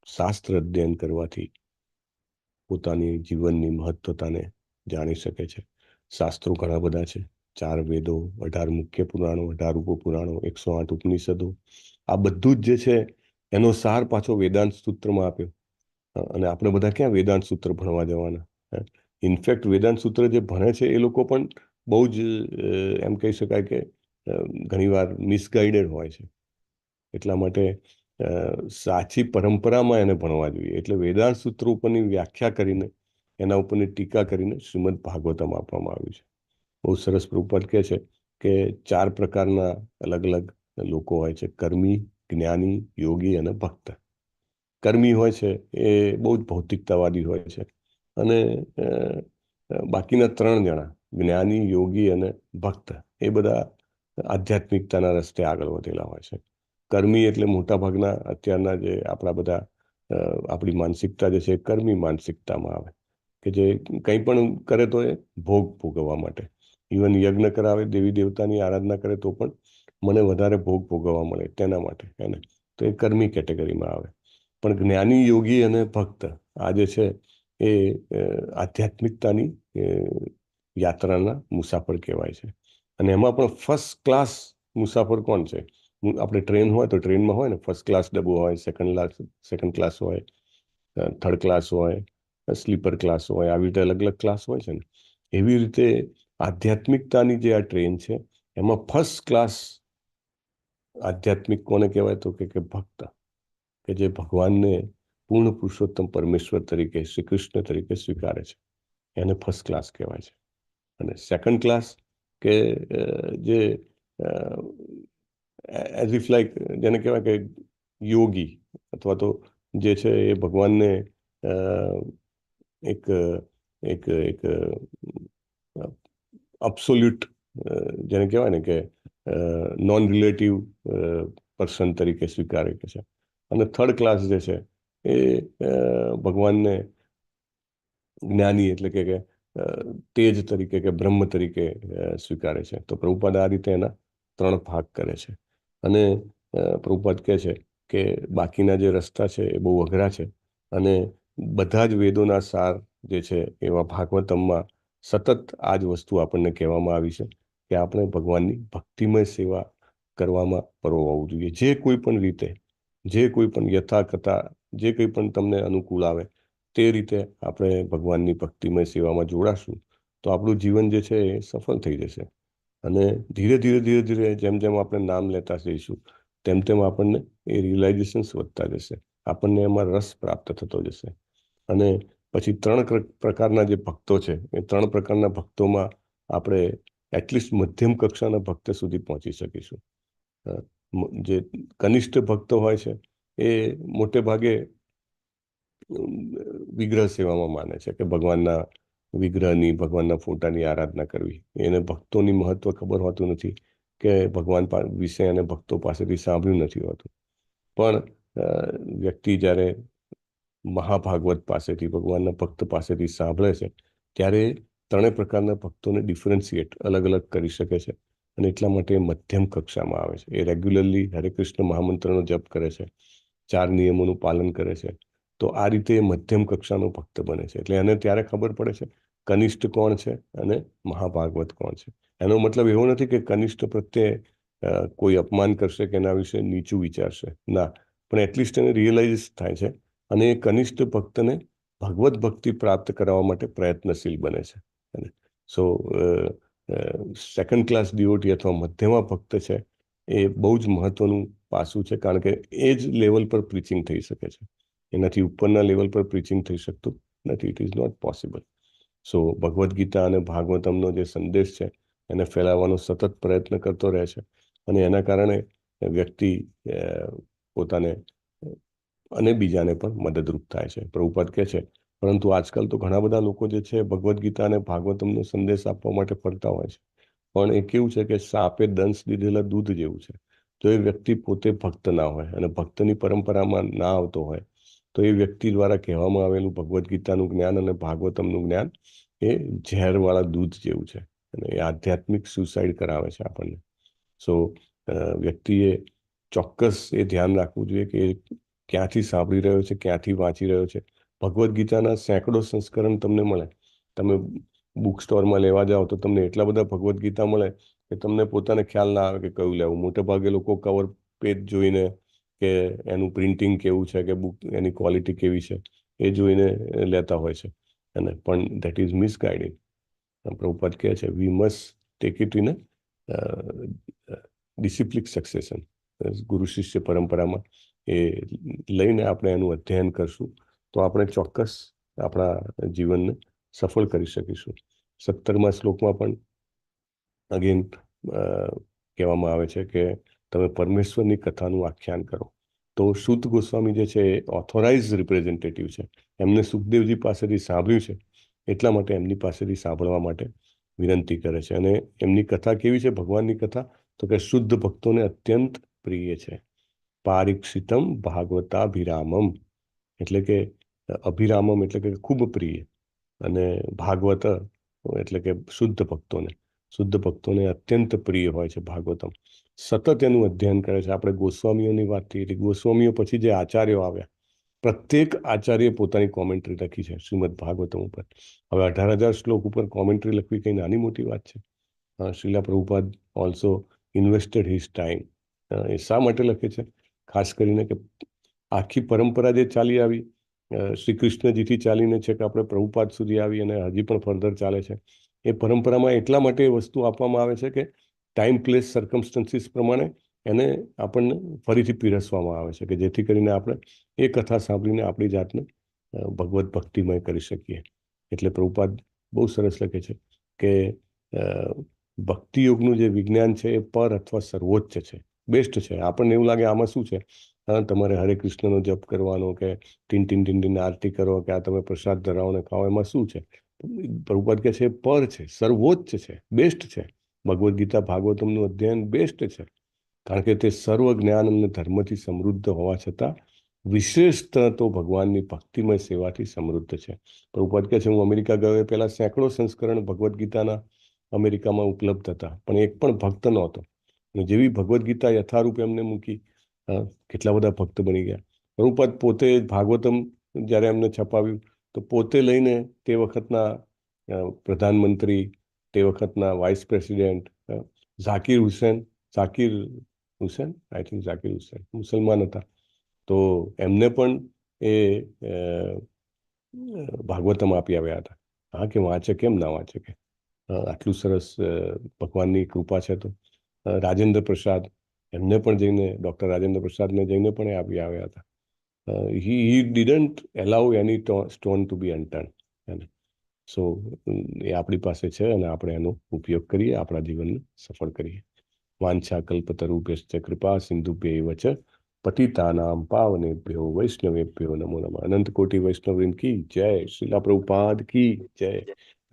શાસ્ત્ર અધ્યયન કરવાથી પોતાની જીવનની મહત્વતાને જાણી શકે છે. શાસ્ત્રો ઘણા બધા છે, 4 વેદો, 18 મુખ્ય પુરાણો, 18 ઉપપુરાણો, 108 ઉપનિષદો. આ બધું જ જે છે એનો સાર પાછો વેદાંત સૂત્રમાં આપ્યો. અને આપણે બધા ક્યાં વેદાંત સૂત્ર ભણવા જવાના? ઇનફેક્ટ વેદાંત સૂત્ર જે ભણે છે એ લોકો પણ બહુ જ એમ કહી શકાય કે ઘણીવાર મિસગાઈડેડ હોય છે. એટલા માટે સાચી પરંપરામાં એને ભણવા જોઈએ. એટલે વેદાંત સૂત્રો ઉપરની વ્યાખ્યા કરીને એના ઉપરની ટીકા કરીને શ્રીમદ ભાગવતમ આપવામાં આવ્યું છે. બહુ સરસ પ્રભુપાદ કહે છે કે 4 પ્રકારના અલગ અલગ લોકો હોય છે: કર્મી, જ્ઞાની, યોગી અને ભક્ત. કર્મી હોય છે એ બહુ જ ભૌતિકતાવાદી હોય છે, અને બાકીના 3 જણા જ્ઞાની, યોગી અને ભક્ત એ બધા આધ્યાત્મિકતાના રસ્તે આગળ વધેલા હોય છે. કર્મી એટલે મોટાભાગના અત્યારના જે આપણા બધા આપણી માનસિકતા જે છે એ કર્મી માનસિકતામાં આવે, કે જે કંઈ પણ કરે તો એ ભોગ ભોગવવા માટે. ઇવન યજ્ઞ કરાવે, દેવી દેવતાની આરાધના કરે તો પણ મને વધારે ભોગ ભોગવવા મળે તેના માટે, એને તો એ કર્મી કેટેગરીમાં આવે. પણ જ્ઞાની, યોગી અને ભક્ત આ જે છે એ આધ્યાત્મિકતાની યાત્રાના મુસાફર કહેવાય છે. અને એમાં પણ ફર્સ્ટ ક્લાસ મુસાફર કોણ છે? આપણે ટ્રેન હોય તો ટ્રેનમાં હોય ને, ફર્સ્ટ ક્લાસ ડબ્બો હોય, સેકન્ડ ક્લાસ હોય, થર્ડ ક્લાસ હોય, સ્લીપર ક્લાસ હોય, આવી રીતે અલગ અલગ ક્લાસ હોય છે ને. એવી રીતે આધ્યાત્મિકતાની જે આ ટ્રેન છે એમાં ફર્સ્ટ ક્લાસ આધ્યાત્મિક કોને કહેવાય? તો કે ભક્ત, કે જે ભગવાનને પૂર્ણ પુરુષોત્તમ પરમેશ્વર તરીકે, શ્રી કૃષ્ણ તરીકે સ્વીકારે છે, એને ફર્સ્ટ ક્લાસ કહેવાય છે. અને સેકન્ડ ક્લાસ કે જે એઝ ઇફ લાઈક જેને કહેવાય કે યોગી, અથવા તો જે છે એ ભગવાનને એક એક એક અબ્સોલ્યુટ, જેને કહેવાય ને કે નોન રિલેટિવ પર્સન તરીકે સ્વીકારે છે. અને થર્ડ ક્લાસ જે છે એ ભગવાનને જ્ઞાની એટલે કે તેજ તરીકે કે બ્રહ્મ તરીકે સ્વીકારે છે. તો પ્રભુપાદ આ રીતે એના 3 ભાગ કરે છે. અને પ્રભુપાદ કહે છે કે બાકીના જે રસ્તા છે એ બહુ અઘરા છે, અને બધા જ વેદોના સાર જે છે એવા ભાગવતમમાં સતત આ જ વસ્તુ આપણને કહેવામાં આવી છે કે આપણે ભગવાનની ભક્તિમય સેવા કરવામાં પરોવવું જોઈએ. જે કોઈ પણ રીતે, જે કોઈ પણ યથાકથા, જે કંઈ પણ તમને અનુકૂળ આવે તે રીતે આપણે ભગવાનની ભક્તિમય સેવામાં જોડાશું તો આપણું જીવન જે છે એ સફળ થઈ જશે. અને ધીરે ધીરે જેમ જેમ આપણે નામ લેતા જઈશું તેમ તેમ આપણને એ રિયલાઇઝેશન્સ વધતા જશે, આપણને એમાં રસ પ્રાપ્ત થતો જશે. અને પછી 3 પ્રકારના જે ભક્તો છે એ 3 પ્રકારના ભક્તોમાં આપણે એટલીસ્ટ મધ્યમ કક્ષાના ભક્ત સુધી પહોંચી શકીશું. જે કનિષ્ઠ ભક્તો હોય છે એ મોટે ભાગે વિગ્રહ સેવામાં માને છે, કે ભગવાનના વિગ્રહની, ભગવાનના ફોટાની આરાધના કરવી. એને ભક્તોની મહત્વ ખબર હોતું નથી, કે ભગવાન વિશે એને ભક્તો પાસેથી સાંભળ્યું નથી હોતું. પણ વ્યક્તિ જ્યારે મહાભાગવત પાસેથી, ભગવાનના ભક્ત પાસેથી સાંભળે છે ત્યારે 3 પ્રકારના ભક્તોને ડિફરન્શિએટ, અલગ અલગ કરી શકે છે. અને એટલા માટે મધ્યમ કક્ષામાં આવે છે. એ રેગ્યુલરલી હરે કૃષ્ણ મહામંત્રનો જપ કરે છે, 4 નિયમોનું પાલન કરે છે. તો આ રીતે મધ્યમ કક્ષાનો ભક્ત બને છે. એટલે એને ત્યારે ખબર પડે છે કનિષ્ઠ કોણ છે અને મહાભાગવત કોણ છે. એનો મતલબ એવો નથી કે કનિષ્ઠ પ્રત્યે કોઈ અપમાન કરશે કે એના વિશે નીચું વિચારશે, ના. પણ એટલીસ્ટ એને રિયલાઇઝ થાય છે, અને એ કનિષ્ઠ ભક્તને ભગવત ભક્તિ પ્રાપ્ત કરવા માટે પ્રયત્નશીલ બને છે. સો સેકન્ડ ક્લાસ ડિવોટી અથવા મધ્યમાં ભક્ત છે એ બહુ જ મહત્વનું પાસું છે, કારણ કે એ જ લેવલ પર પ્રીચિંગ થઈ શકે છે. એનાથી ઉપરના લેવલ પર પ્રીચિંગ થઈ શકતું નથી. It is not possible. So Bhagavad Gita અને ભાગવતમનો જે સંદેશ છે એને ફેલાવવાનો સતત પ્રયત્ન કરતો રહે છે, અને એના કારણે વ્યક્તિ પોતાને અને બીજાને પણ મદદરૂપ થાય છે. પ્રભુપાદ કહે છે, પરંતુ આજકાલ તો ઘણા બધા લોકો જે છે ભગવદ્ ગીતા અને ભાગવતમનો સંદેશ આપવા માટે ફરતા હોય છે, પણ એ કેવું છે કે સાપે દંશ દીધેલા દૂધ જેવું છે. તો એ વ્યક્તિ પોતે ભક્ત ના હોય અને ભક્તની પરંપરામાં ના આવતો હોય તો એ વ્યક્તિ દ્વારા કહેવામાં આવેલું ભગવદ્ ગીતાનું જ્ઞાન અને ભાગવતમનું જ્ઞાન એ ઝેરવાળા દૂધ જેવું છે, અને એ આધ્યાત્મિક સુસાઇડ કરાવે છે આપણને. સો વ્યક્તિએ ચોક્કસ એ ધ્યાન રાખવું જોઈએ કે ક્યાંથી સાંભળી રહ્યો છે, ક્યાંથી વાંચી રહ્યો છે. ભગવદ્ ગીતાના સેંકડો સંસ્કરણ તમને મળે. તમે બુક સ્ટોરમાં લેવા જાઓ તો તમને એટલા બધા ભગવદ્ ગીતા મળે કે તમને પોતાને ખ્યાલ ના આવે કે કયું લેવું. મોટે ભાગે લોકો કવર પેજ જોઈને, કે એનું પ્રિન્ટિંગ કેવું છે, કે બુક એની ક્વોલિટી કેવી છે, એ જોઈને લેતા હોય છે. અને પણ ધેટ ઇઝ મિસગાઇડિંગ. પ્રભુપાદ કહે છે we must take it in a discipline succession. ગુરુ શિષ્ય પરંપરામાં એ લઈને આપણે એનું અધ્યયન કરશું તો આપણે ચોક્કસ આપણા જીવનને સફળ કરી શકીશું. 17મા શ્લોકમાં પણ અગેન કહેવામાં આવે છે કે તમે પરમેશ્વરની કથાનું આખ્યાન કરો. તો સૂત ગોસ્વામી જે છે એ ઓથોરાઇઝ રિપ્રેઝેન્ટેટિવ છે. એમને સુખદેવજી પાસેથી સાંભળ્યું છે, એટલા માટે એમની પાસેથી સાંભળવા માટે વિનંતી કરે છે. અને એમની કથા કેવી છે? ભગવાનની કથા તો કે શુદ્ધ ભક્તોને અત્યંત પ્રિય છે. પારીક્ષિતમ ભાગવતાભિરામમ, એટલે કે અભિરામમ એટલે કે ખૂબ પ્રિય, અને ભાગવત એટલે કે શુદ્ધ ભક્તોને અત્યંત પ્રિય હોય છે ભાગવતમ. સતત એનું અધ્યયન કરે છે. આપણે ગોસ્વામીઓની વાત થઈ હતી. ગોસ્વામીઓ પછી જે આચાર્યો આવ્યા, પ્રત્યેક આચાર્ય પોતાની કોમેન્ટ્રી લખી છે શ્રીમદ ભાગવતમ ઉપર. હવે 18,000 શ્લોક ઉપર કોમેન્ટ્રી લખવી કંઈ નાની મોટી વાત છે? Srila Prabhupada also invested his time. એ શા માટે લખે છે? ખાસ કરીને કે આખી પરંપરા જે ચાલી આવી, શ્રી કૃષ્ણજીથી ચાલીને છે કે આપણે પ્રભુપાદ સુધી આવી અને હજી પણ ફર્ધર ચાલે છે, એ પરંપરામાં એટલા માટે એ વસ્તુ આપવામાં આવે છે કે ટાઈમ, પ્લેસ, સર્કમસ્ટન્સીસ પ્રમાણે એને આપણને ફરીથી પીરસવામાં આવે છે, કે જેથી કરીને આપણે એ કથા સાંભળીને આપણી જાતને ભગવત ભક્તિમય કરી શકીએ. એટલે પ્રભુપાદ બહુ સરસ લખે છે કે ભક્તિ યોગનું જે વિજ્ઞાન છે એ પર અથવા સર્વોચ્ચ છે, બેસ્ટ છે. આપણને એવું લાગે આમાં શું છે, તમારે હરે કૃષ્ણનો જપ કરવાનો કે ટીન આરતી કરો કે આ તમે પ્રસાદ ધરાવો ને ખાઓ, એમાં શું છે? પ્રભુપાદ કહે છે પર છે, સર્વોચ્ચ છે, બેસ્ટ છે. ભગવદ્ ગીતા ભાગવતમનું અધ્યયન બેસ્ટ છે, કારણ કે તે સર્વ જ્ઞાન અને ધર્મથી સમૃદ્ધ હોવા છતાં વિશેષતઃ તો ભગવાનની ભક્તિમય સેવાથી સમૃદ્ધ છે. પ્રભુપાદ કહે છે હું અમેરિકા ગયો એ પહેલા સેંકડો સંસ્કરણ ભગવદ્ ગીતાના અમેરિકામાં ઉપલબ્ધ હતા, પણ એક પણ ભક્ત નહોતો. અને જેવી ભગવદ્ ગીતા યથારૂપ એમને મૂકી, કેટલા બધા ભક્ત બની ગયા. પ્રભુપાદ પોતે ભાગવતમ જ્યારે એમને છપાવ્યું તો પોતે લઈને તે વખતના પ્રધાનમંત્રી, તે વખતના વાઇસ પ્રેસિડેન્ટ ઝાકિર હુસેન મુસલમાન હતા, તો એમને પણ એ ભાગવતમ આપી આવ્યા હતા. હા, કે વાંચે, કેમ ના વાંચે? કે આટલું સરસ ભગવાનની કૃપા છે. તો રાજેન્દ્ર પ્રસાદ, એમને પણ જઈને, ડૉક્ટર રાજેન્દ્ર પ્રસાદને જઈને પણ એ આપી આવ્યા હતા. he didn't allow any stone to be unturned. સો એ આપણી પાસે છે અને આપણે એનો ઉપયોગ કરીએ, આપણા જીવનને સફળ કરીએ. વાંછા કલ્પતરુભ્યશ્ચ કૃપા સિંધુભ્યૈવ ચ પતિતાનામ પાવનેભ્યો વૈષ્ણવેભ્યો નમો નમઃ. અનંત કોટી વૈષ્ણવવૃંદ કી જય. શ્રીલા પ્રભુપાદ કી જય.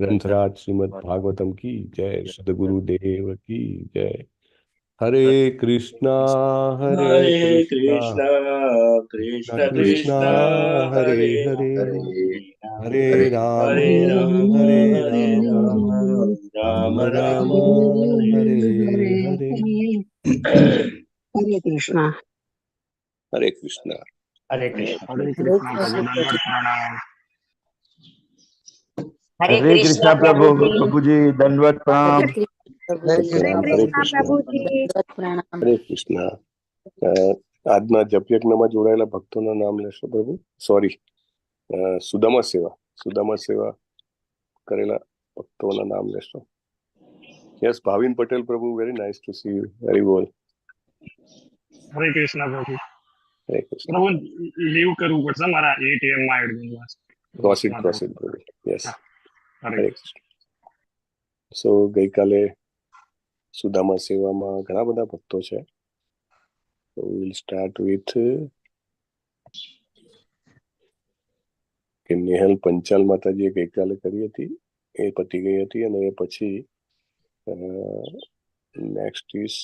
ગ્રંથરાજ શ્રીમદ ભાગવતમ કી જય. સદગુરુદેવ કી જય. હરે કૃષ્ણ હરે કૃષ્ણ કૃષ્ણ કૃષ્ણ હરે હરે હરે, હરે હરે રામ હરે રામ હરે હરે રામ, રામ રામ રામ હરે હરે. હરે કૃષ્ણ. હરે કૃષ્ણ. હરે કૃષ્ણ. હરે કૃષ્ણ પ્રભુ, દંડવત પ્રણામ. હરે કૃષ્ણ પ્રભુજી, દંડવત પ્રણામ. હરે કૃષ્ણ પ્રભુજી, દંડવત પ્રણામ. હરે કૃષ્ણ. આજના જપયજ્ઞમાં જોડાયેલા ભક્તોના નામ લેશો પ્રભુ. સોરી, સુદામા સેવા કરેલા ભક્તોના નામ લેશો. યસ, ભાવિન પટેલ પ્રભુ, very nice to C you. Very well. હરે કૃષ્ણ પ્રભુ. હરે કૃષ્ણ. પ્રભુ લીવ કરવું પડશે મારા ATM માં એડમિન. પ્રોસીડ પ્રભુ. યસ, હરે હરે કૃષ્ણ. સો ગઈકાલે સુદામા સેવામાં ઘણા બધા ભક્તો છે. So we'll start with કે નેહલ પંચાલ માતાજીએ ગઈકાલે કરી હતી, એ પતી ગઈ હતી. અને એ પછી નેક્સ્ટ ઇઝ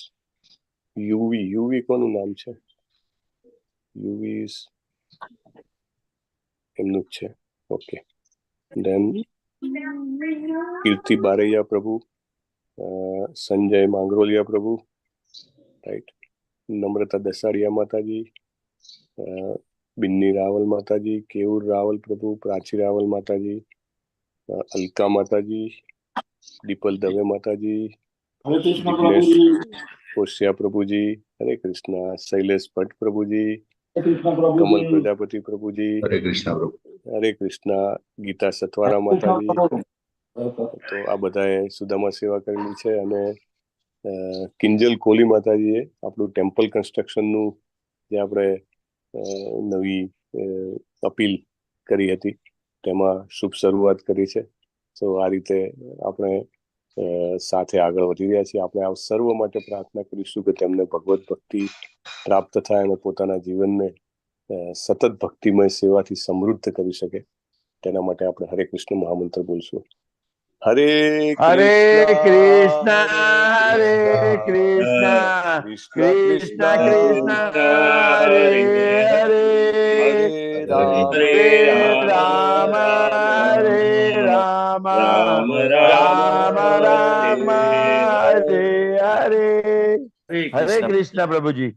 યુવી. કોનું નામ છે? યુવી એમનું જ છે. ઓકે. દેન કીર્તિ બારૈયા પ્રભુ, સંજય માંગરોલિયા પ્રભુ, રાઈટ. નમ્રતા દસાડિયા માતાજી, બિન્ની રાવલ માતાજી, કેવુર રાવલ પ્રભુ, પ્રાચી રાવલ માતાજી, અલકા માતાજી, દીપલ દવે માતાજી, વિઘ્નેશ કોશિયા પ્રભુજી, હરે કૃષ્ણ. શૈલેષ ભટ્ટ પ્રભુજી, કમલ પ્રજાપતિ પ્રભુજી, હરે કૃષ્ણ પ્રભુ. હરે કૃષ્ણ. ગીતા સતવારા માતાજી. તો આ બધાએ સુદામા સેવા કરેલી છે. અને કિંજલ કોહલી માતાજીએ આપણું ટેમ્પલ કન્સ્ટ્રક્શનનું જે આપણે નવી અપીલ કરી હતી તેમાં શુભ શરૂઆત કરી છે. તો આ રીતે આપણે સાથે આગળ વધી રહ્યા છીએ. આપણે આ સર્વ માટે પ્રાર્થના કરીશું કે તેમને ભગવત ભક્તિ પ્રાપ્ત થાય અને પોતાના જીવનને સતત ભક્તિમય સેવાથી સમૃદ્ધ કરી શકે. તેના માટે આપણે હરે કૃષ્ણ મહામંત્ર બોલશું. હરે હરે કૃષ્ણ હરે કૃષ્ણ કૃષ્ણ કૃષ્ણ હરે હરે હરે રામ હરે રામ રામ રામ હરે હરે. હરે કૃષ્ણ પ્રભુજી.